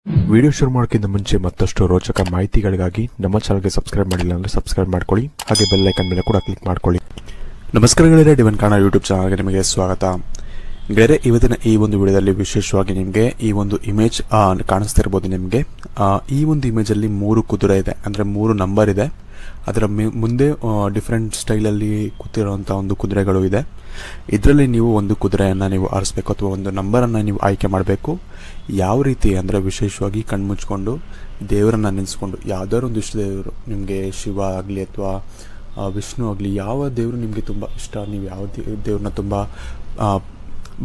Video ಶುರು ಮಾಡೋಕ್ಕಿಂತ ಮುಂಚೆ ಮತ್ತಷ್ಟು ರೋಚಕ ಮಾಹಿತಿಗಳಿಗಾಗಿ ನಮ್ಮ ಚಾನಲ್ಗೆ ಸಬ್ಸ್ಕ್ರೈಬ್ ಮಾಡಿಲ್ಲ ಅಂದರೆ ಸಬ್ಸ್ಕ್ರೈಬ್ ಮಾಡ್ಕೊಳ್ಳಿ, ಹಾಗೆ ಬೆಲ್ ಐಕನ್ ಮೇಲೆ ಕೂಡ ಕ್ಲಿಕ್ ಮಾಡ್ಕೊಳ್ಳಿ. ನಮಸ್ಕಾರ ಗೆಳೆಯರೆ, ಡಿವೈನ್ ಕನ್ನಡ ಯೂಟ್ಯೂಬ್ ಚಾನಲ್ಗೆ ನಿಮಗೆ ಸ್ವಾಗತ. ಗೆಳೆಯರೆ, ಇವತ್ತಿನ ಈ ಒಂದು ವಿಡಿಯೋದಲ್ಲಿ ವಿಶೇಷವಾಗಿ ನಿಮಗೆ ಈ ಒಂದು ಇಮೇಜ್ ಕಾಣಿಸ್ತಿರ್ಬೋದು. ನಿಮಗೆ ಈ ಒಂದು ಇಮೇಜಲ್ಲಿ 3 ಕುದುರೆ ಇದೆ, ಅಂದರೆ 3 ನಂಬರ್ ಇದೆ. ಅದರ ಮುಂದೆ ಡಿಫ್ರೆಂಟ್ ಸ್ಟೈಲಲ್ಲಿ ಕೂತಿರೋಂಥ ಒಂದು ಕುದುರೆಗಳು ಇದೆ. ಇದರಲ್ಲಿ ನೀವು ಒಂದು ಕುದುರೆಯನ್ನು ನೀವು ಆರಿಸ್ಬೇಕು ಅಥವಾ ಒಂದು ನಂಬರನ್ನು ನೀವು ಆಯ್ಕೆ ಮಾಡಬೇಕು. ಯಾವ ರೀತಿ ಅಂದರೆ ವಿಶೇಷವಾಗಿ ಕಣ್ಮುಚ್ಕೊಂಡು ದೇವರನ್ನು ನೆನೆಸ್ಕೊಂಡು, ಯಾವುದಾದ್ರು ಒಂದು ಇಷ್ಟ ದೇವರು ನಿಮಗೆ, ಶಿವ ಆಗಲಿ ಅಥವಾ ವಿಷ್ಣು ಆಗಲಿ, ಯಾವ ದೇವರು ನಿಮಗೆ ತುಂಬ ಇಷ್ಟ, ನೀವು ಯಾವ ದೇವ್ರನ್ನ ತುಂಬ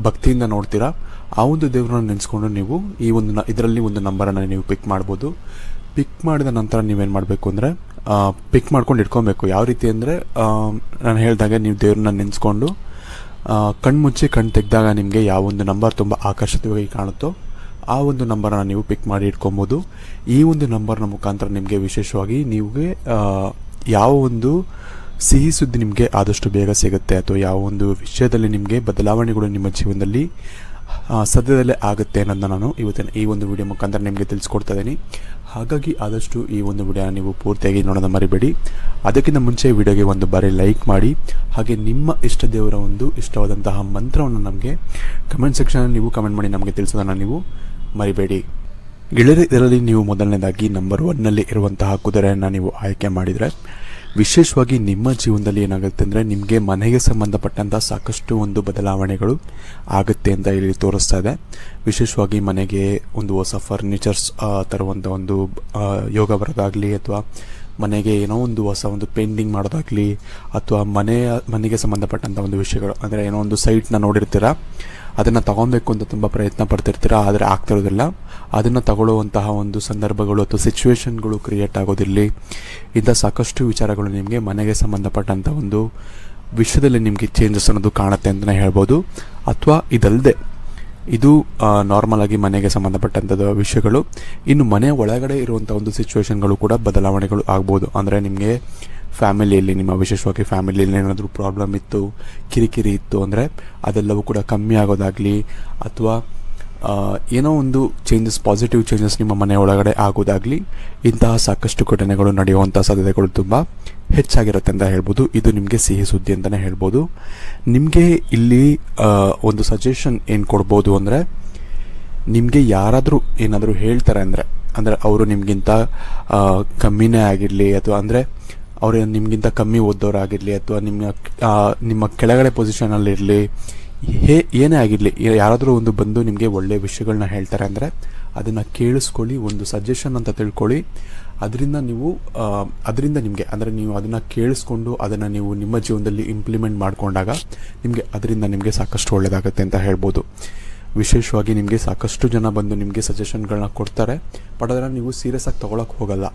ಭಕ್ತಿಯಿಂದ ನೋಡ್ತೀರಾ, ಆ ಒಂದು ದೇವ್ರನ್ನ ನೆನೆಸ್ಕೊಂಡು ನೀವು ಈ ಒಂದು ಇದರಲ್ಲಿ ಒಂದು ನಂಬರನ್ನು ನೀವು ಪಿಕ್ ಮಾಡ್ಬೋದು. ಪಿಕ್ ಮಾಡಿದ ನಂತರ ನೀವೇನು ಮಾಡಬೇಕು ಅಂದರೆ ಪಿಕ್ ಮಾಡ್ಕೊಂಡು ಇಟ್ಕೊಬೇಕು. ಯಾವ ರೀತಿ ಅಂದರೆ ನಾನು ಹೇಳಿದಾಗೆ ನೀವು ದೇವ್ರನ್ನ ನೆನೆಸ್ಕೊಂಡು ಕಣ್ಣು ತೆಗೆದಾಗ ನಿಮಗೆ ಯಾವ ಒಂದು ನಂಬರ್ ತುಂಬ ಆಕರ್ಷಿತವಾಗಿ ಕಾಣುತ್ತೋ ಆ ಒಂದು ನಂಬರನ್ನು ನೀವು ಪಿಕ್ ಮಾಡಿ ಇಟ್ಕೊಬೋದು. ಈ ಒಂದು ನಂಬರ್ನ ಮುಖಾಂತರ ನಿಮಗೆ ವಿಶೇಷವಾಗಿ ನಿಮಗೆ ಯಾವ ಒಂದು ಸಿಹಿ ಸುದ್ದಿ ನಿಮಗೆ ಆದಷ್ಟು ಬೇಗ ಸಿಗುತ್ತೆ, ಅಥವಾ ಯಾವ ಒಂದು ವಿಷಯದಲ್ಲಿ ನಿಮಗೆ ಬದಲಾವಣೆಗಳು ನಿಮ್ಮ ಜೀವನದಲ್ಲಿ ಸದ್ಯದಲ್ಲೇ ಆಗುತ್ತೆ ಅನ್ನೋದನ್ನ ನಾನು ಇವತ್ತಿನ ಈ ಒಂದು ವಿಡಿಯೋ ಮುಖಾಂತರ ನಿಮಗೆ ತಿಳಿಸ್ಕೊಡ್ತಾ ಇದ್ದೀನಿ. ಹಾಗಾಗಿ ಆದಷ್ಟು ಈ ಒಂದು ವಿಡಿಯೋನ ನೀವು ಪೂರ್ತಿಯಾಗಿ ನೋಡೋದು ಮರಿಬೇಡಿ. ಅದಕ್ಕಿಂತ ಮುಂಚೆ ವಿಡಿಯೋಗೆ ಒಂದು ಬಾರಿ ಲೈಕ್ ಮಾಡಿ, ಹಾಗೆ ನಿಮ್ಮ ಇಷ್ಟ ದೇವರ ಒಂದು ಇಷ್ಟವಾದಂತಹ ಮಂತ್ರವನ್ನು ನಮಗೆ ಕಮೆಂಟ್ ಸೆಕ್ಷನಲ್ಲಿ ನೀವು ಕಮೆಂಟ್ ಮಾಡಿ ನಮಗೆ ತಿಳಿಸೋದನ್ನು ನೀವು ಮರಿಬೇಡಿ. ಗೆಳೆಯರೆ, ಇದರಲ್ಲಿ ನೀವು ಮೊದಲನೇದಾಗಿ ನಂಬರ್ 1ನಲ್ಲಿ ಇರುವಂತಹ ಕುದುರೆಯನ್ನು ನೀವು ಆಯ್ಕೆ ಮಾಡಿದರೆ ವಿಶೇಷವಾಗಿ ನಿಮ್ಮ ಜೀವನದಲ್ಲಿ ಏನಾಗುತ್ತೆ ಅಂದರೆ ನಿಮಗೆ ಮನೆಗೆ ಸಂಬಂಧಪಟ್ಟಂಥ ಸಾಕಷ್ಟು ಒಂದು ಬದಲಾವಣೆಗಳು ಆಗುತ್ತೆ ಅಂತ ಇಲ್ಲಿ ತೋರಿಸ್ತಾ ಇದೆ. ವಿಶೇಷವಾಗಿ ಮನೆಗೆ ಒಂದು ಹೊಸ ಫರ್ನಿಚರ್ಸ್ ತರುವಂಥ ಒಂದು ಯೋಗ ಬರೋದಾಗಲಿ, ಅಥವಾ ಮನೆಗೆ ಏನೋ ಒಂದು ಹೊಸ ಒಂದು ಪೇಂಟಿಂಗ್ ಮಾಡೋದಾಗಲಿ, ಅಥವಾ ಮನೆಗೆ ಸಂಬಂಧಪಟ್ಟಂಥ ಒಂದು ವಿಷಯಗಳು, ಅಂದರೆ ಏನೋ ಒಂದು ಸೈಟ್ನ ನೋಡಿರ್ತೀರ, ಅದನ್ನು ತಗೊಬೇಕು ಅಂತ ತುಂಬ ಪ್ರಯತ್ನ ಪಡ್ತಿರ್ತೀರ, ಆದರೆ ಆಗ್ತಿರೋದಿಲ್ಲ. ಅದನ್ನು ತಗೊಳ್ಳುವಂತಹ ಒಂದು ಸಂದರ್ಭಗಳು ಅಥವಾ ಸಿಚುವೇಶನ್ಗಳು ಕ್ರಿಯೇಟ್ ಆಗೋದಿರಲಿ. ಇಂಥ ಸಾಕಷ್ಟು ವಿಚಾರಗಳು ನಿಮಗೆ ಮನೆಗೆ ಸಂಬಂಧಪಟ್ಟಂಥ ಒಂದು ವಿಷಯದಲ್ಲಿ ನಿಮಗೆ ಚೇಂಜಸ್ ಅನ್ನೋದು ಕಾಣುತ್ತೆ ಅಂತಲೇ ಹೇಳ್ಬೋದು. ಅಥವಾ ಇದಲ್ಲದೆ ಇದು ನಾರ್ಮಲ್ ಆಗಿ ಮನೆಗೆ ಸಂಬಂಧಪಟ್ಟಂಥದ್ದು ವಿಷಯಗಳು. ಇನ್ನು ಮನೆಯ ಒಳಗಡೆ ಇರುವಂಥ ಒಂದು ಸಿಚುವೇಶನ್ಗಳು ಕೂಡ ಬದಲಾವಣೆಗಳು ಆಗ್ಬೋದು. ಅಂದರೆ ನಿಮಗೆ ಫ್ಯಾಮಿಲಿಯಲ್ಲಿ, ನಿಮ್ಮ ವಿಶೇಷವಾಗಿ ಫ್ಯಾಮಿಲಿಯಲ್ಲಿ ಏನಾದರೂ ಪ್ರಾಬ್ಲಮ್ ಇತ್ತು, ಕಿರಿಕಿರಿ ಇತ್ತು ಅಂದರೆ ಅದೆಲ್ಲವೂ ಕೂಡ ಕಮ್ಮಿ ಆಗೋದಾಗಲಿ, ಅಥವಾ ಏನೋ ಒಂದು ಚೇಂಜಸ್, ಪಾಸಿಟಿವ್ ಚೇಂಜಸ್ ನಿಮ್ಮ ಮನೆ ಒಳಗಡೆ ಆಗೋದಾಗಲಿ, ಇಂತಹ ಸಾಕಷ್ಟು ಘಟನೆಗಳು ನಡೆಯುವಂಥ ಸಾಧ್ಯತೆಗಳು ತುಂಬ ಹೆಚ್ಚಾಗಿರುತ್ತೆ ಅಂತ ಹೇಳ್ಬೋದು. ಇದು ನಿಮಗೆ ಸಿಹಿ ಸುದ್ದಿ ಅಂತಲೇ ಹೇಳ್ಬೋದು. ನಿಮಗೆ ಇಲ್ಲಿ ಒಂದು ಸಜೆಷನ್ ಏನು ಕೊಡ್ಬೋದು ಅಂದರೆ, ನಿಮಗೆ ಯಾರಾದರೂ ಏನಾದರೂ ಹೇಳ್ತಾರೆ ಅಂದರೆ ಅವರು ನಿಮಗಿಂತ ಕಮ್ಮಿನೇ ಆಗಿರಲಿ, ಅಥವಾ ಅಂದರೆ ಅವರು ನಿಮಗಿಂತ ಕಮ್ಮಿ ಓದೋರಾಗಿರಲಿ, ಅಥವಾ ನಿಮ್ಮ ಕೆಳಗಡೆ ಪೊಸಿಷನಲ್ಲಿರಲಿ, ಏನೇ ಆಗಿರಲಿ, ಯಾರಾದರೂ ಒಂದು ಬಂದು ನಿಮಗೆ ಒಳ್ಳೆಯ ವಿಷಯಗಳನ್ನ ಹೇಳ್ತಾರೆ ಅಂದರೆ ಅದನ್ನು ಕೇಳಿಸ್ಕೊಳ್ಳಿ, ಒಂದು ಸಜೆಷನ್ ಅಂತ ತಿಳ್ಕೊಳ್ಳಿ. ಅದರಿಂದ ನಿಮಗೆ ಅಂದರೆ ನೀವು ಅದನ್ನು ಕೇಳಿಸ್ಕೊಂಡು ಅದನ್ನು ನೀವು ನಿಮ್ಮ ಜೀವನದಲ್ಲಿ ಇಂಪ್ಲಿಮೆಂಟ್ ಮಾಡಿಕೊಂಡಾಗ ಅದರಿಂದ ನಿಮಗೆ ಸಾಕಷ್ಟು ಒಳ್ಳೆಯದಾಗುತ್ತೆ ಅಂತ ಹೇಳ್ಬೋದು. ವಿಶೇಷವಾಗಿ ನಿಮಗೆ ಸಾಕಷ್ಟು ಜನ ಬಂದು ನಿಮಗೆ ಸಜೆಷನ್ಗಳನ್ನ ಕೊಡ್ತಾರೆ, ಬಟ್ ಅದನ್ನು ನೀವು ಸೀರಿಯಸ್ ಆಗಿ ತೊಗೊಳಕ್ಕೆ ಹೋಗಲ್ಲ.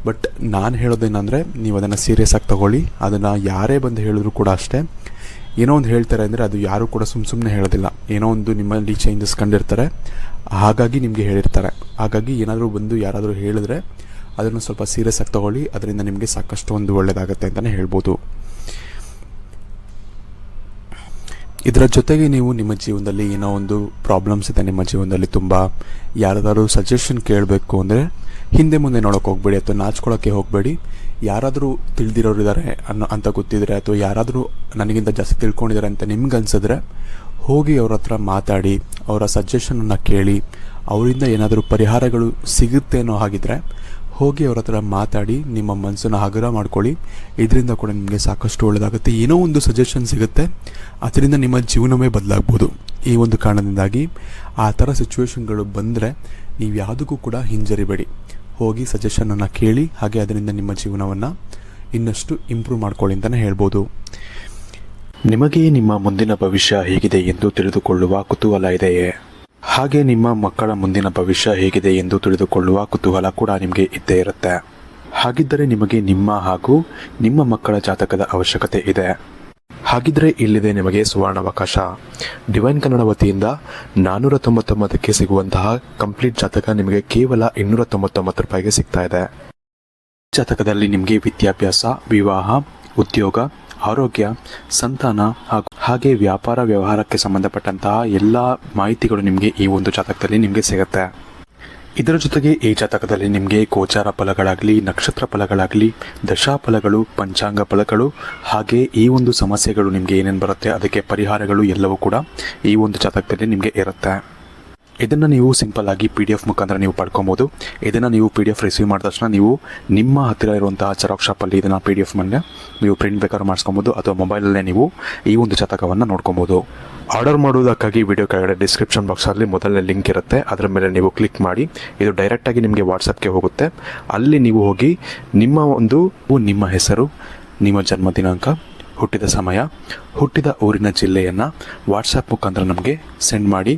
ಬಟ್ ನಾನು ಹೇಳೋದೇನೆಂದರೆ, ನೀವು ಅದನ್ನು ಸೀರಿಯಸ್ ಆಗಿ ತೊಗೊಳ್ಳಿ. ಅದನ್ನು ಯಾರೇ ಬಂದು ಹೇಳಿದ್ರು ಕೂಡ ಅಷ್ಟೇ, ಏನೋ ಒಂದು ಹೇಳ್ತಾರೆ ಅಂದರೆ ಅದು ಯಾರು ಕೂಡ ಸುಮ್ಮನೆ ಹೇಳೋದಿಲ್ಲ. ಏನೋ ಒಂದು ನಿಮ್ಮಲ್ಲಿ ಚೇಂಜಸ್ ಕಂಡಿರ್ತಾರೆ, ಹಾಗಾಗಿ ನಿಮಗೆ ಹೇಳಿರ್ತಾರೆ. ಹಾಗಾಗಿ ಏನಾದರೂ ಬಂದು ಯಾರಾದರೂ ಹೇಳಿದ್ರೆ ಅದನ್ನು ಸ್ವಲ್ಪ ಸೀರಿಯಸ್ ಆಗಿ ತೊಗೊಳ್ಳಿ. ಅದರಿಂದ ನಿಮಗೆ ಸಾಕಷ್ಟು ಒಂದು ಒಳ್ಳೆಯದಾಗುತ್ತೆ ಅಂತಲೇ ಹೇಳ್ಬೋದು. ಇದರ ಜೊತೆಗೆ ನೀವು ನಿಮ್ಮ ಜೀವನದಲ್ಲಿ ಏನೋ ಒಂದು ಪ್ರಾಬ್ಲಮ್ಸ್ ಇದೆ, ನಿಮ್ಮ ಜೀವನದಲ್ಲಿ ತುಂಬ ಯಾರಾದರೂ ಸಜೆಷನ್ ಕೇಳಬೇಕು ಅಂದರೆ ಹಿಂದೆ ಮುಂದೆ ನೋಡೋಕೆ ಹೋಗಬೇಡಿ, ಅಥವಾ ನಾಚ್ಕೊಳ್ಳೋಕ್ಕೆ ಹೋಗಬೇಡಿ. ಯಾರಾದರೂ ತಿಳಿದಿರೋರು ಇದ್ದಾರೆ ಅಂತ ಗೊತ್ತಿದ್ರೆ, ಅಥವಾ ಯಾರಾದರೂ ನನಗಿಂತ ಜಾಸ್ತಿ ತಿಳ್ಕೊಂಡಿದ್ದಾರೆ ಅಂತ ನಿಮ್ಗೆ ಅನ್ಸಿದ್ರೆ ಹೋಗಿ ಅವ್ರ ಹತ್ರ ಮಾತಾಡಿ, ಅವರ ಸಜೆಷನನ್ನು ಕೇಳಿ, ಅವರಿಂದ ಏನಾದರೂ ಪರಿಹಾರಗಳು ಸಿಗುತ್ತೆ ಅನ್ನೋ ಹಾಗಿದ್ರೆ ಹೋಗಿ ಅವ್ರ ಹತ್ರ ಮಾತಾಡಿ ನಿಮ್ಮ ಮನಸ್ಸನ್ನು ಹಗುರ ಮಾಡ್ಕೊಳ್ಳಿ. ಇದರಿಂದ ಕೂಡ ನಿಮಗೆ ಸಾಕಷ್ಟು ಒಳ್ಳೆಯದಾಗುತ್ತೆ. ಏನೋ ಒಂದು ಸಜೆಷನ್ ಸಿಗುತ್ತೆ, ಅದರಿಂದ ನಿಮ್ಮ ಜೀವನವೇ ಬದಲಾಗ್ಬೋದು. ಈ ಒಂದು ಕಾರಣದಿಂದಾಗಿ ಆ ಥರ ಸಿಚುವೇಶನ್ಗಳು ಬಂದರೆ ನೀವು ಯಾವುದಕ್ಕೂ ಕೂಡ ಹಿಂಜರಿಬೇಡಿ, ಹೋಗಿ ಸಜೆಷನನ್ನು ಕೇಳಿ, ಹಾಗೆ ಅದರಿಂದ ನಿಮ್ಮ ಜೀವನವನ್ನು ಇನ್ನಷ್ಟು ಇಂಪ್ರೂವ್ ಮಾಡ್ಕೊಳ್ಳಿ ಅಂತಲೇ ಹೇಳ್ಬೋದು. ನಿಮಗೆ ನಿಮ್ಮ ಮುಂದಿನ ಭವಿಷ್ಯ ಹೇಗಿದೆ ಎಂದು ತಿಳಿದುಕೊಳ್ಳುವ ಕುತೂಹಲ ಇದೆಯೇ? ಹಾಗೆ ನಿಮ್ಮ ಮಕ್ಕಳ ಮುಂದಿನ ಭವಿಷ್ಯ ಹೇಗಿದೆ ಎಂದು ತಿಳಿದುಕೊಳ್ಳುವ ಕುತೂಹಲ ಕೂಡ ನಿಮಗೆ ಇದ್ದೇ ಇರುತ್ತೆ. ಹಾಗಿದ್ದರೆ ನಿಮಗೆ ನಿಮ್ಮ ಹಾಗೂ ನಿಮ್ಮ ಮಕ್ಕಳ ಜಾತಕದ ಅವಶ್ಯಕತೆ ಇದೆ. ಹಾಗಿದ್ರೆ ಇಲ್ಲಿದೆ ನಿಮಗೆ ಸುವರ್ಣಾವಕಾಶ. ಡಿವೈನ್ ಕನ್ನಡ ವತಿಯಿಂದ 499ಕ್ಕೆ ಸಿಗುವಂತಹ ಕಂಪ್ಲೀಟ್ ಜಾತಕ ನಿಮಗೆ ಕೇವಲ 299 ರೂಪಾಯಿಗೆ ಸಿಗ್ತಾ ಇದೆ. ಜಾತಕದಲ್ಲಿ ನಿಮಗೆ ವಿದ್ಯಾಭ್ಯಾಸ, ವಿವಾಹ, ಉದ್ಯೋಗ, ಆರೋಗ್ಯ, ಸಂತಾನ ಹಾಗೆ ವ್ಯಾಪಾರ ವ್ಯವಹಾರಕ್ಕೆ ಸಂಬಂಧಪಟ್ಟಂತಹ ಎಲ್ಲ ಮಾಹಿತಿಗಳು ನಿಮಗೆ ಈ ಒಂದು ಜಾತಕದಲ್ಲಿ ನಿಮಗೆ ಸಿಗುತ್ತೆ. ಇದರ ಜೊತೆಗೆ ಈ ಜಾತಕದಲ್ಲಿ ನಿಮಗೆ ಗೋಚಾರ ಫಲಗಳಾಗಲಿ, ನಕ್ಷತ್ರ ಫಲಗಳಾಗಲಿ, ದಶಾಫಲಗಳು, ಪಂಚಾಂಗ ಫಲಗಳು, ಹಾಗೆ ಈ ಒಂದು ಸಮಸ್ಯೆಗಳು ನಿಮಗೆ ಏನೇನು ಬರುತ್ತೆ ಅದಕ್ಕೆ ಪರಿಹಾರಗಳು ಎಲ್ಲವೂ ಕೂಡ ಈ ಒಂದು ಜಾತಕದಲ್ಲಿ ನಿಮಗೆ ಇರುತ್ತೆ. ಇದನ್ನು ನೀವು ಸಿಂಪಲ್ ಆಗಿ PDF ಮುಖಾಂತರ ನೀವು ಪಡ್ಕೊಬೋದು. ಇದನ್ನು ನೀವು PDF ರಿಸೀವ್ ಮಾಡಿದ ತಕ್ಷಣ ನೀವು ನಿಮ್ಮ ಹತ್ತಿರ ಇರುವಂತಹ ಜೆರಾಕ್ಸ್ ಶಾಪಲ್ಲಿ ಇದನ್ನು PDF ಮೇಲೆ ನೀವು ಪ್ರಿಂಟ್ ಬೇಕಾದ್ರೂ ಮಾಡಿಸ್ಕೊಬೋದು, ಅಥವಾ ಮೊಬೈಲಲ್ಲೇ ನೀವು ಈ ಒಂದು ಜಾತಕವನ್ನು ನೋಡ್ಕೊಬೋದು. ಆರ್ಡರ್ ಮಾಡುವುದಕ್ಕಾಗಿ ವಿಡಿಯೋ ಕೆಳಗಡೆ ಡಿಸ್ಕ್ರಿಪ್ಷನ್ ಬಾಕ್ಸಲ್ಲಿ ಮೊದಲನೇ ಲಿಂಕ್ ಇರುತ್ತೆ, ಅದರ ಮೇಲೆ ನೀವು ಕ್ಲಿಕ್ ಮಾಡಿ ಇದು ಡೈರೆಕ್ಟಾಗಿ ನಿಮಗೆ ವಾಟ್ಸಪ್ಗೆ ಹೋಗುತ್ತೆ. ಅಲ್ಲಿ ನೀವು ಹೋಗಿ ನಿಮ್ಮ ಹೆಸರು, ನಿಮ್ಮ ಜನ್ಮ ದಿನಾಂಕ, ಹುಟ್ಟಿದ ಸಮಯ, ಹುಟ್ಟಿದ ಊರಿನ ಜಿಲ್ಲೆಯನ್ನು ವಾಟ್ಸಪ್ ಮುಖಾಂತರ ನಮಗೆ ಸೆಂಡ್ ಮಾಡಿ,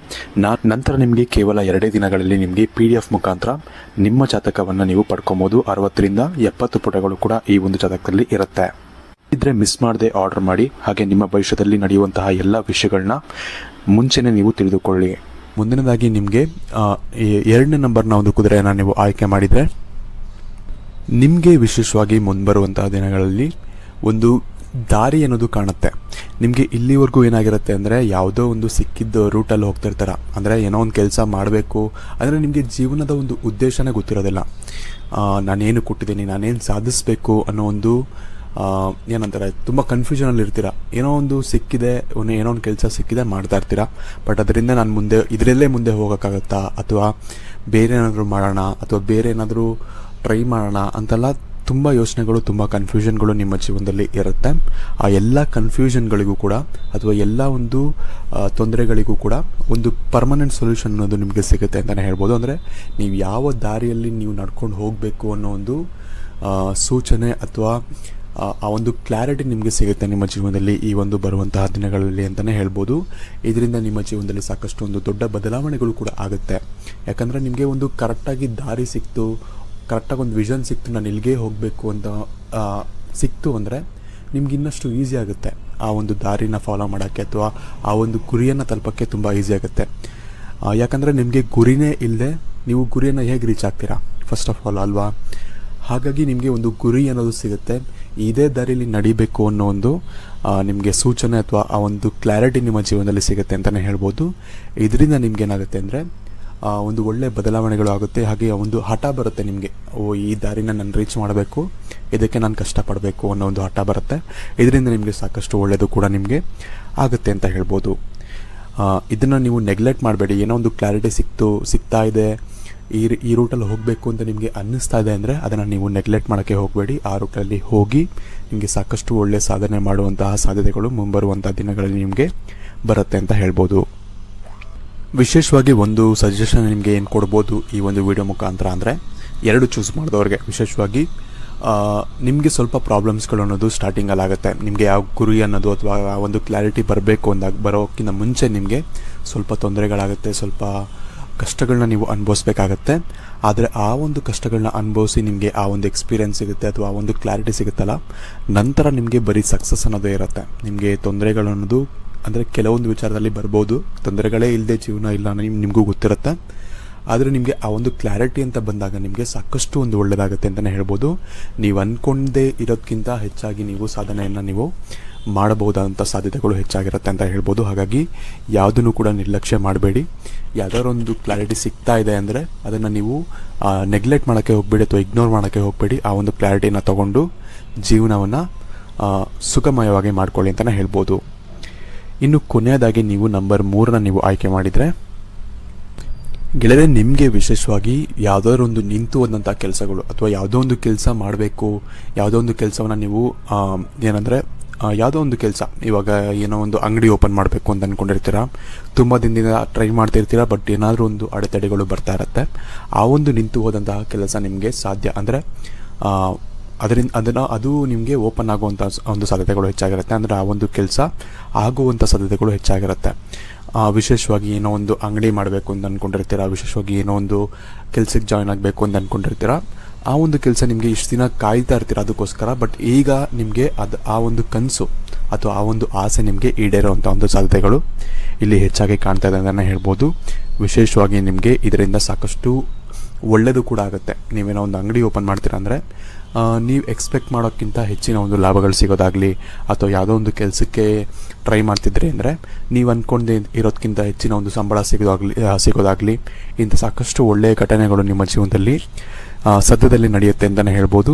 ನಂತರ ನಿಮಗೆ ಕೇವಲ 2 ದಿನಗಳಲ್ಲಿ ನಿಮಗೆ PDF ಮುಖಾಂತರ ನಿಮ್ಮ ಜಾತಕವನ್ನು ನೀವು ಪಡ್ಕೊಬೋದು. 60ರಿಂದ 70 ಪುಟಗಳು ಕೂಡ ಈ ಒಂದು ಜಾತಕದಲ್ಲಿ ಇರುತ್ತೆ. ಇದ್ರೆ ಮಿಸ್ ಮಾಡದೆ ಆರ್ಡರ್ ಮಾಡಿ, ಹಾಗೆ ನಿಮ್ಮ ಭವಿಷ್ಯದಲ್ಲಿ ನಡೆಯುವಂತಹ ಎಲ್ಲ ವಿಷಯಗಳನ್ನ ಮುಂಚೆನೇ ನೀವು ತಿಳಿದುಕೊಳ್ಳಿ. ಮುಂದಿನದಾಗಿ ನಿಮಗೆ 2ನೇ ನಂಬರ್ನ ಒಂದು ಕುದುರೆಯನ್ನು ನೀವು ಆಯ್ಕೆ ಮಾಡಿದರೆ ನಿಮಗೆ ವಿಶೇಷವಾಗಿ ಮುಂಬರುವಂತಹ ದಿನಗಳಲ್ಲಿ ಒಂದು ದಾರಿ ಅನ್ನೋದು ಕಾಣುತ್ತೆ. ನಿಮಗೆ ಇಲ್ಲಿವರೆಗೂ ಏನಾಗಿರುತ್ತೆ ಅಂದರೆ ಯಾವುದೋ ಒಂದು ಸಿಕ್ಕಿದ್ದು ರೂಟಲ್ಲಿ ಹೋಗ್ತಿರ್ತಾರ, ಅಂದರೆ ಏನೋ ಒಂದು ಕೆಲಸ ಮಾಡಬೇಕು ಅಂದರೆ ನಿಮಗೆ ಜೀವನದ ಒಂದು ಉದ್ದೇಶನೇ ಗೊತ್ತಿರೋದಿಲ್ಲ. ನಾನೇನು ಕೊಟ್ಟಿದ್ದೀನಿ, ನಾನೇನು ಸಾಧಿಸಬೇಕು ಅನ್ನೋ ಒಂದು ಏನಂತಾರೆ ತುಂಬ ಕನ್ಫ್ಯೂಷನಲ್ಲಿ ಇರ್ತೀರ. ಏನೋ ಒಂದು ಸಿಕ್ಕಿದೆ, ಏನೋ ಒಂದು ಕೆಲಸ ಸಿಕ್ಕಿದೆ ಮಾಡ್ತಾ ಇರ್ತೀರ, ಬಟ್ ಅದರಿಂದ ನಾನು ಇದರಲ್ಲೇ ಮುಂದೆ ಹೋಗೋಕ್ಕಾಗತ್ತಾ, ಅಥವಾ ಬೇರೆ ಏನಾದರೂ ಮಾಡೋಣ, ಅಥವಾ ಬೇರೆ ಏನಾದರೂ ಟ್ರೈ ಮಾಡೋಣ ಅಂತೆಲ್ಲ ತುಂಬ ಯೋಚನೆಗಳು, ತುಂಬ ಕನ್ಫ್ಯೂಷನ್ಗಳು ನಿಮ್ಮ ಜೀವನದಲ್ಲಿ ಇರುತ್ತೆ. ಆ ಎಲ್ಲ ಕನ್ಫ್ಯೂಷನ್ಗಳಿಗೂ ಕೂಡ ಅಥವಾ ಎಲ್ಲ ಒಂದು ತೊಂದರೆಗಳಿಗೂ ಕೂಡ ಒಂದು ಪರ್ಮನೆಂಟ್ ಸೊಲ್ಯೂಷನ್ ಅನ್ನೋದು ನಿಮಗೆ ಸಿಗುತ್ತೆ ಅಂತಲೇ ಹೇಳ್ಬೋದು. ಅಂದರೆ ನೀವು ಯಾವ ದಾರಿಯಲ್ಲಿ ನೀವು ನಡ್ಕೊಂಡು ಹೋಗಬೇಕು ಅನ್ನೋ ಒಂದು ಸೂಚನೆ ಅಥವಾ ಆ ಒಂದು ಕ್ಲಾರಿಟಿ ನಿಮಗೆ ಸಿಗುತ್ತೆ ನಿಮ್ಮ ಜೀವನದಲ್ಲಿ ಈ ಒಂದು ಬರುವಂತಹ ದಿನಗಳಲ್ಲಿ ಅಂತಲೇ ಹೇಳ್ಬೋದು. ಇದರಿಂದ ನಿಮ್ಮ ಜೀವನದಲ್ಲಿ ಸಾಕಷ್ಟು ಒಂದು ದೊಡ್ಡ ಬದಲಾವಣೆಗಳು ಕೂಡ ಆಗುತ್ತೆ. ಯಾಕಂದರೆ ನಿಮಗೆ ಒಂದು ಕರೆಕ್ಟಾಗಿ ದಾರಿ ಸಿಕ್ತು, ಕರೆಕ್ಟಾಗಿ ಒಂದು ವಿಷನ್ ಸಿಕ್ತು, ನಾನು ಇಲ್ಲಿಗೆ ಹೋಗಬೇಕು ಅಂತ ಸಿಕ್ತು ಅಂದರೆ ನಿಮ್ಗೆ ಇನ್ನಷ್ಟು ಈಸಿ ಆಗುತ್ತೆ ಆ ಒಂದು ದಾರಿನ ಫಾಲೋ ಮಾಡೋಕ್ಕೆ, ಅಥವಾ ಆ ಒಂದು ಗುರಿಯನ್ನು ತಲುಪೋಕ್ಕೆ ತುಂಬ ಈಸಿ ಆಗುತ್ತೆ. ಯಾಕಂದರೆ ನಿಮಗೆ ಗುರಿನೇ ಇಲ್ಲದೆ ನೀವು ಗುರಿಯನ್ನು ಹೇಗೆ ರೀಚ್ ಆಗ್ತೀರಾ ಫಸ್ಟ್ ಆಫ್ ಆಲ್ ಅಲ್ವಾ? ಹಾಗಾಗಿ ನಿಮಗೆ ಒಂದು ಗುರಿ ಅನ್ನೋದು ಸಿಗುತ್ತೆ, ಇದೇ ದಾರಿಯಲ್ಲಿ ನಡಿಬೇಕು ಅನ್ನೋ ಒಂದು ನಿಮಗೆ ಸೂಚನೆ ಅಥವಾ ಆ ಒಂದು ಕ್ಲಾರಿಟಿ ನಿಮ್ಮ ಜೀವನದಲ್ಲಿ ಸಿಗುತ್ತೆ ಅಂತಲೇ ಹೇಳ್ಬೋದು. ಇದರಿಂದ ನಿಮ್ಗೇನಾಗುತ್ತೆ ಅಂದರೆ ಒಂದು ಒಳ್ಳೆಯ ಬದಲಾವಣೆಗಳು ಆಗುತ್ತೆ. ಹಾಗೆ ಒಂದು ಹಠ ಬರುತ್ತೆ ನಿಮಗೆ, ಈ ದಾರಿನ ನಾನು ರೀಚ್ ಮಾಡಬೇಕು, ಇದಕ್ಕೆ ನಾನು ಕಷ್ಟಪಡಬೇಕು ಅನ್ನೋ ಒಂದು ಹಠ ಬರುತ್ತೆ. ಇದರಿಂದ ನಿಮಗೆ ಸಾಕಷ್ಟು ಒಳ್ಳೆಯದು ಕೂಡ ನಿಮಗೆ ಆಗುತ್ತೆ ಅಂತ ಹೇಳ್ಬೋದು. ಇದನ್ನು ನೀವು ನೆಗ್ಲೆಕ್ಟ್ ಮಾಡಬೇಡಿ. ಏನೋ ಒಂದು ಕ್ಲಾರಿಟಿ ಸಿಗ್ತಾ ಇದೆ, ಈ ರೂಟಲ್ಲಿ ಹೋಗಬೇಕು ಅಂತ ನಿಮಗೆ ಅನ್ನಿಸ್ತಾ ಇದೆ ಅಂದರೆ ಅದನ್ನು ನೀವು ನೆಗ್ಲೆಕ್ಟ್ ಮಾಡೋಕ್ಕೆ ಹೋಗಬೇಡಿ. ಆ ರೂಟಲ್ಲಿ ಹೋಗಿ ನಿಮಗೆ ಸಾಕಷ್ಟು ಒಳ್ಳೆಯ ಸಾಧನೆ ಮಾಡುವಂತಹ ಸಾಧ್ಯತೆಗಳು ಮುಂಬರುವಂಥ ದಿನಗಳಲ್ಲಿ ನಿಮಗೆ ಬರುತ್ತೆ ಅಂತ ಹೇಳ್ಬೋದು. ವಿಶೇಷವಾಗಿ ಒಂದು ಸಜೆಷನ್ ನಿಮಗೆ ಏನು ಕೊಡ್ಬೋದು ಈ ಒಂದು ವಿಡಿಯೋ ಮುಖಾಂತರ ಅಂದರೆ, 2 ಚೂಸ್ ಮಾಡಿದವ್ರಿಗೆ ವಿಶೇಷವಾಗಿ ನಿಮಗೆ ಸ್ವಲ್ಪ ಪ್ರಾಬ್ಲಮ್ಸ್ಗಳು ಅನ್ನೋದು ಸ್ಟಾರ್ಟಿಂಗಲ್ಲಿ ಆಗುತ್ತೆ. ನಿಮಗೆ ಯಾವ ಗುರಿ ಅನ್ನೋದು ಅಥವಾ ಒಂದು ಕ್ಲಾರಿಟಿ ಬರೋಕ್ಕಿಂತ ಮುಂಚೆ ನಿಮಗೆ ಸ್ವಲ್ಪ ತೊಂದರೆಗಳಾಗುತ್ತೆ, ಸ್ವಲ್ಪ ಕಷ್ಟಗಳನ್ನ ನೀವು ಅನುಭವಿಸ್ಬೇಕಾಗತ್ತೆ. ಆದರೆ ಆ ಒಂದು ಕಷ್ಟಗಳನ್ನ ಅನುಭವಿಸಿ ನಿಮಗೆ ಆ ಒಂದು ಎಕ್ಸ್ಪೀರಿಯೆನ್ಸ್ ಸಿಗುತ್ತೆ ಅಥವಾ ಆ ಒಂದು ಕ್ಲಾರಿಟಿ ಸಿಗುತ್ತಲ್ಲ, ನಂತರ ನಿಮಗೆ ಬರೀ ಸಕ್ಸಸ್ ಅನ್ನೋದೇ ಇರುತ್ತೆ. ನಿಮಗೆ ತೊಂದರೆಗಳು ಅನ್ನೋದು ಅಂದರೆ ಕೆಲವೊಂದು ವಿಚಾರದಲ್ಲಿ ಬರ್ಬೋದು, ತೊಂದರೆಗಳೇ ಇಲ್ಲದೆ ಜೀವನ ಇಲ್ಲ ನಿಮಗೂ ಗೊತ್ತಿರುತ್ತೆ. ಆದರೆ ನಿಮಗೆ ಆ ಒಂದು ಕ್ಲಾರಿಟಿ ಅಂತ ಬಂದಾಗ ನಿಮಗೆ ಸಾಕಷ್ಟು ಒಂದು ಒಳ್ಳೆಯದಾಗುತ್ತೆ ಅಂತಲೇ ಹೇಳ್ಬೋದು. ನೀವು ಅಂದ್ಕೊಂಡೇ ಇರೋದಕ್ಕಿಂತ ಹೆಚ್ಚಾಗಿ ನೀವು ಸಾಧನೆಯನ್ನು ನೀವು ಮಾಡಬಹುದಾದಂಥ ಸಾಧ್ಯತೆಗಳು ಹೆಚ್ಚಾಗಿರುತ್ತೆ ಅಂತ ಹೇಳ್ಬೋದು. ಹಾಗಾಗಿ ಯಾವುದನ್ನು ಕೂಡ ನಿರ್ಲಕ್ಷ್ಯ ಮಾಡಬೇಡಿ. ಯಾವುದಾದ್ರು ಒಂದು ಕ್ಲಾರಿಟಿ ಸಿಗ್ತಾ ಇದೆ ಅಂದರೆ ಅದನ್ನು ನೀವು ನೆಗ್ಲೆಕ್ಟ್ ಮಾಡೋಕ್ಕೆ ಹೋಗಬೇಡಿ ಅಥವಾ ಇಗ್ನೋರ್ ಮಾಡೋಕ್ಕೆ ಹೋಗಬೇಡಿ. ಆ ಒಂದು ಕ್ಲಾರಿಟಿನ ತಗೊಂಡು ಜೀವನವನ್ನು ಸುಖಮಯವಾಗಿ ಮಾಡ್ಕೊಳ್ಳಿ ಅಂತಲೇ ಹೇಳ್ಬೋದು. ಇನ್ನು ಕೊನೆಯದಾಗಿ ನೀವು ನಂಬರ್ 3ನ ನೀವು ಆಯ್ಕೆ ಮಾಡಿದರೆ, ಗೆಳೆಯರೆ ನಿಮಗೆ ವಿಶೇಷವಾಗಿ ಯಾವುದಾದ್ರು ಒಂದು ನಿಂತು ಹೋದಂಥ ಕೆಲಸಗಳು ಅಥವಾ ಯಾವುದೋ ಒಂದು ಕೆಲಸ ಮಾಡಬೇಕು, ಯಾವುದೋ ಒಂದು ಕೆಲಸವನ್ನು ನೀವು ಏನಂದರೆ ಯಾವುದೋ ಒಂದು ಕೆಲಸ, ಇವಾಗ ಏನೋ ಒಂದು ಅಂಗಡಿ ಓಪನ್ ಮಾಡಬೇಕು ಅಂತ ಅಂದ್ಕೊಂಡಿರ್ತೀರ, ತುಂಬ ದಿನದಿಂದ ಟ್ರೈ ಮಾಡ್ತಿರ್ತೀರ, ಬಟ್ ಏನಾದರೂ ಒಂದು ಅಡೆತಡೆಗಳು ಬರ್ತಾ ಇರುತ್ತೆ. ಆ ಒಂದು ನಿಂತು ಹೋದಂತಹ ಕೆಲಸ ನಿಮಗೆ ಸಾಧ್ಯ ಅಂದರೆ ಅದು ನಿಮಗೆ ಓಪನ್ ಆಗುವಂಥ ಒಂದು ಸಾಧ್ಯತೆಗಳು ಹೆಚ್ಚಾಗಿರುತ್ತೆ. ಅಂದರೆ ಆ ಒಂದು ಕೆಲಸ ಆಗುವಂಥ ಸಾಧ್ಯತೆಗಳು ಹೆಚ್ಚಾಗಿರುತ್ತೆ. ವಿಶೇಷವಾಗಿ ಏನೋ ಒಂದು ಅಂಗಡಿ ಮಾಡಬೇಕು ಅಂತ ಅಂದ್ಕೊಂಡಿರ್ತೀರ, ವಿಶೇಷವಾಗಿ ಏನೋ ಒಂದು ಕೆಲಸಕ್ಕೆ ಜಾಯ್ನ್ ಆಗಬೇಕು ಅಂತ ಅಂದ್ಕೊಂಡಿರ್ತೀರ, ಆ ಒಂದು ಕೆಲಸ ನಿಮಗೆ ಇಷ್ಟು ದಿನ ಕಾಯ್ತಾ ಇರ್ತೀರ ಅದಕ್ಕೋಸ್ಕರ, ಬಟ್ ಈಗ ನಿಮಗೆ ಆ ಒಂದು ಕನಸು ಅಥವಾ ಆ ಒಂದು ಆಸೆ ನಿಮಗೆ ಈಡೇರುವಂಥ ಒಂದು ಸಾಧ್ಯತೆಗಳು ಇಲ್ಲಿ ಹೆಚ್ಚಾಗಿ ಕಾಣ್ತಾ ಇದೆ ಅಂತಲೇ ಹೇಳ್ಬೋದು. ವಿಶೇಷವಾಗಿ ನಿಮಗೆ ಇದರಿಂದ ಸಾಕಷ್ಟು ಒಳ್ಳೆಯದು ಕೂಡ ಆಗುತ್ತೆ. ನೀವೇನೋ ಒಂದು ಅಂಗಡಿ ಓಪನ್ ಮಾಡ್ತೀರಾ ಅಂದರೆ ನೀವು ಎಕ್ಸ್ಪೆಕ್ಟ್ ಮಾಡೋಕ್ಕಿಂತ ಹೆಚ್ಚಿನ ಒಂದು ಲಾಭಗಳು ಸಿಗೋದಾಗಲಿ ಅಥವಾ ಯಾವುದೋ ಒಂದು ಕೆಲಸಕ್ಕೆ ಟ್ರೈ ಮಾಡ್ತಿದ್ರಿ ಅಂದರೆ ನೀವು ಅಂದ್ಕೊಂಡೇ ಇರೋದಕ್ಕಿಂತ ಹೆಚ್ಚಿನ ಒಂದು ಸಂಬಳ ಸಿಗೋದಾಗಲಿ ಇಂಥ ಸಾಕಷ್ಟು ಒಳ್ಳೆಯ ಘಟನೆಗಳು ನಿಮ್ಮ ಜೀವನದಲ್ಲಿ ಸದ್ಯದಲ್ಲಿ ನಡೆಯುತ್ತೆ ಅಂತಲೇ ಹೇಳ್ಬೋದು.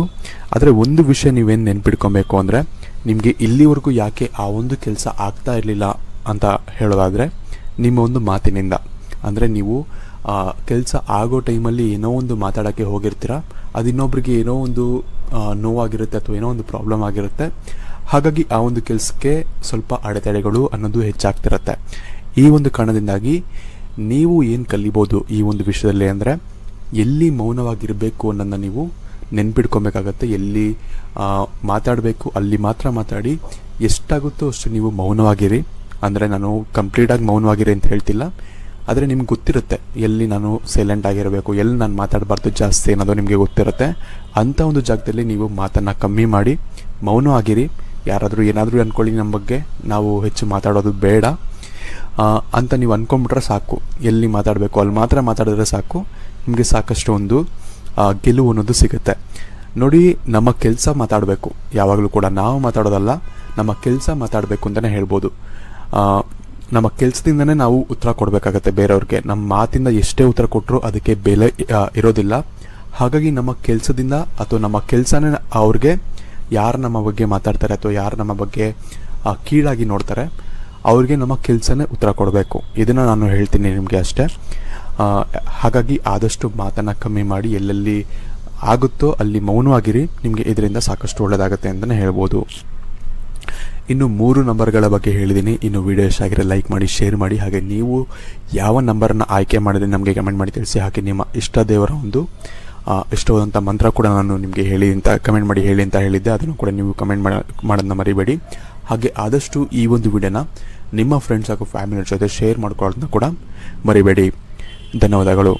ಆದರೆ ಒಂದು ವಿಷಯ ನೀವೇನು ನೆನ್ಪಿಟ್ಕೊಬೇಕು ಅಂದರೆ, ನಿಮಗೆ ಇಲ್ಲಿವರೆಗೂ ಯಾಕೆ ಆ ಒಂದು ಕೆಲಸ ಆಗ್ತಾ ಇರಲಿಲ್ಲ ಅಂತ ಹೇಳೋದಾದರೆ ನಿಮ್ಮ ಒಂದು ಮಾತಿನಿಂದ. ಅಂದರೆ ನೀವು ಕೆಲಸ ಆಗೋ ಟೈಮಲ್ಲಿ ಏನೋ ಒಂದು ಮಾತಾಡೋಕ್ಕೆ ಹೋಗಿರ್ತೀರ, ಅದು ಇನ್ನೊಬ್ರಿಗೆ ಏನೋ ಒಂದು ನೋವಾಗಿರುತ್ತೆ ಅಥವಾ ಏನೋ ಒಂದು ಪ್ರಾಬ್ಲಮ್ ಆಗಿರುತ್ತೆ. ಹಾಗಾಗಿ ಆ ಒಂದು ಕೆಲಸಕ್ಕೆ ಸ್ವಲ್ಪ ಅಡೆತಡೆಗಳು ಅನ್ನೋದು ಹೆಚ್ಚಾಗ್ತಿರುತ್ತೆ. ಈ ಒಂದು ಕಾರಣದಿಂದಾಗಿ ನೀವು ಏನು ಕಲಿಬೋದು ಈ ಒಂದು ವಿಷಯದಲ್ಲಿ ಅಂದರೆ, ಎಲ್ಲಿ ಮೌನವಾಗಿರಬೇಕು ಅನ್ನೋದನ್ನ ನೀವು ನೆನ್ಪಿಟ್ಕೊಬೇಕಾಗತ್ತೆ. ಎಲ್ಲಿ ಮಾತಾಡಬೇಕು ಅಲ್ಲಿ ಮಾತ್ರ ಮಾತಾಡಿ, ಎಷ್ಟಾಗುತ್ತೋ ಅಷ್ಟು ನೀವು ಮೌನವಾಗಿರಿ. ಅಂದರೆ ನಾನು ಕಂಪ್ಲೀಟಾಗಿ ಮೌನವಾಗಿರಿ ಅಂತ ಹೇಳ್ತಿಲ್ಲ, ಆದರೆ ನಿಮ್ಗೆ ಗೊತ್ತಿರುತ್ತೆ ಎಲ್ಲಿ ನಾನು ಸೈಲೆಂಟ್ ಆಗಿರಬೇಕು, ಎಲ್ಲಿ ನಾನು ಮಾತಾಡಬಾರ್ದು ಜಾಸ್ತಿ ಅನ್ನೋದು ನಿಮಗೆ ಗೊತ್ತಿರುತ್ತೆ. ಅಂಥ ಒಂದು ಜಾಗದಲ್ಲಿ ನೀವು ಮಾತನ್ನು ಕಮ್ಮಿ ಮಾಡಿ ಮೌನವಾಗಿರಿ. ಯಾರಾದರೂ ಏನಾದರೂ ಅಂದ್ಕೊಳ್ಳಿ ನಮ್ಮ ಬಗ್ಗೆ, ನಾವು ಹೆಚ್ಚು ಮಾತಾಡೋದು ಬೇಡ ಅಂತ ನೀವು ಅಂದ್ಕೊಂಡ್ಬಿಟ್ರೆ ಸಾಕು. ಎಲ್ಲಿ ಮಾತಾಡಬೇಕು ಅಲ್ಲಿ ಮಾತ್ರ ಮಾತಾಡಿದ್ರೆ ಸಾಕು, ನಿಮಗೆ ಸಾಕಷ್ಟು ಒಂದು ಗೆಲುವು ಅನ್ನೋದು ಸಿಗುತ್ತೆ. ನೋಡಿ, ನಮ್ಮ ಕೆಲಸ ಮಾತಾಡಬೇಕು ಯಾವಾಗಲೂ ಕೂಡ, ನಾವು ಮಾತಾಡೋದಲ್ಲ, ನಮ್ಮ ಕೆಲಸ ಮಾತಾಡಬೇಕು ಅಂತಲೇ ಹೇಳ್ಬೋದು. ನಮ್ಮ ಕೆಲಸದಿಂದನೇ ನಾವು ಉತ್ತರ ಕೊಡಬೇಕಾಗತ್ತೆ ಬೇರೆಯವ್ರಿಗೆ. ನಮ್ಮ ಮಾತಿಂದ ಎಷ್ಟೇ ಉತ್ತರ ಕೊಟ್ಟರು ಅದಕ್ಕೆ ಬೆಲೆ ಇರೋದಿಲ್ಲ. ಹಾಗಾಗಿ ನಮ್ಮ ಕೆಲಸದಿಂದ ಅಥವಾ ನಮ್ಮ ಕೆಲಸನೇ ಅವ್ರಿಗೆ, ಯಾರು ನಮ್ಮ ಬಗ್ಗೆ ಮಾತಾಡ್ತಾರೆ ಅಥವಾ ಯಾರು ನಮ್ಮ ಬಗ್ಗೆ ಕೀಳಾಗಿ ನೋಡ್ತಾರೆ ಅವ್ರಿಗೆ ನಮ್ಮ ಕೆಲಸನೇ ಉತ್ತರ ಕೊಡಬೇಕು. ಇದನ್ನು ನಾನು ಹೇಳ್ತೀನಿ ನಿಮಗೆ ಅಷ್ಟೇ. ಹಾಗಾಗಿ ಆದಷ್ಟು ಮಾತನ್ನು ಕಮ್ಮಿ ಮಾಡಿ, ಎಲ್ಲೆಲ್ಲಿ ಆಗುತ್ತೋ ಅಲ್ಲಿ ಮೌನವಾಗಿರಿ. ನಿಮಗೆ ಇದರಿಂದ ಸಾಕಷ್ಟು ಒಳ್ಳೆಯದಾಗುತ್ತೆ ಅಂತಲೇ ಹೇಳ್ಬೋದು. ಇನ್ನು 3 ನಂಬರ್ಗಳ ಬಗ್ಗೆ ಹೇಳಿದ್ದೀನಿ. ಇನ್ನು ವಿಡಿಯೋ ಇಷ್ಟ ಆಗಿರೋ ಲೈಕ್ ಮಾಡಿ, ಶೇರ್ ಮಾಡಿ. ಹಾಗೆ ನೀವು ಯಾವ ನಂಬರನ್ನು ಆಯ್ಕೆ ಮಾಡಿದ್ರೆ ನಮಗೆ ಕಮೆಂಟ್ ಮಾಡಿ ತಿಳಿಸಿ. ಹಾಗೆ ನಿಮ್ಮ ಇಷ್ಟ ದೇವರ ಒಂದು ಇಷ್ಟವಾದಂಥ ಮಂತ್ರ ಕೂಡ ನಾನು ನಿಮಗೆ ಕಮೆಂಟ್ ಮಾಡಿ ಹೇಳಿ ಅಂತ ಹೇಳಿದ್ದೆ, ಅದನ್ನು ಕೂಡ ನೀವು ಕಮೆಂಟ್ ಮಾಡೋದನ್ನ ಮರಿಬೇಡಿ. ಹಾಗೆ ಆದಷ್ಟು ಈ ಒಂದು ವಿಡಿಯೋನ ನಿಮ್ಮ ಫ್ರೆಂಡ್ಸ್ ಹಾಗೂ ಫ್ಯಾಮಿಲಿ ಜೊತೆ ಶೇರ್ ಮಾಡ್ಕೊಳ್ಳೋದನ್ನ ಕೂಡ ಮರಿಬೇಡಿ. ಧನ್ಯವಾದಗಳು.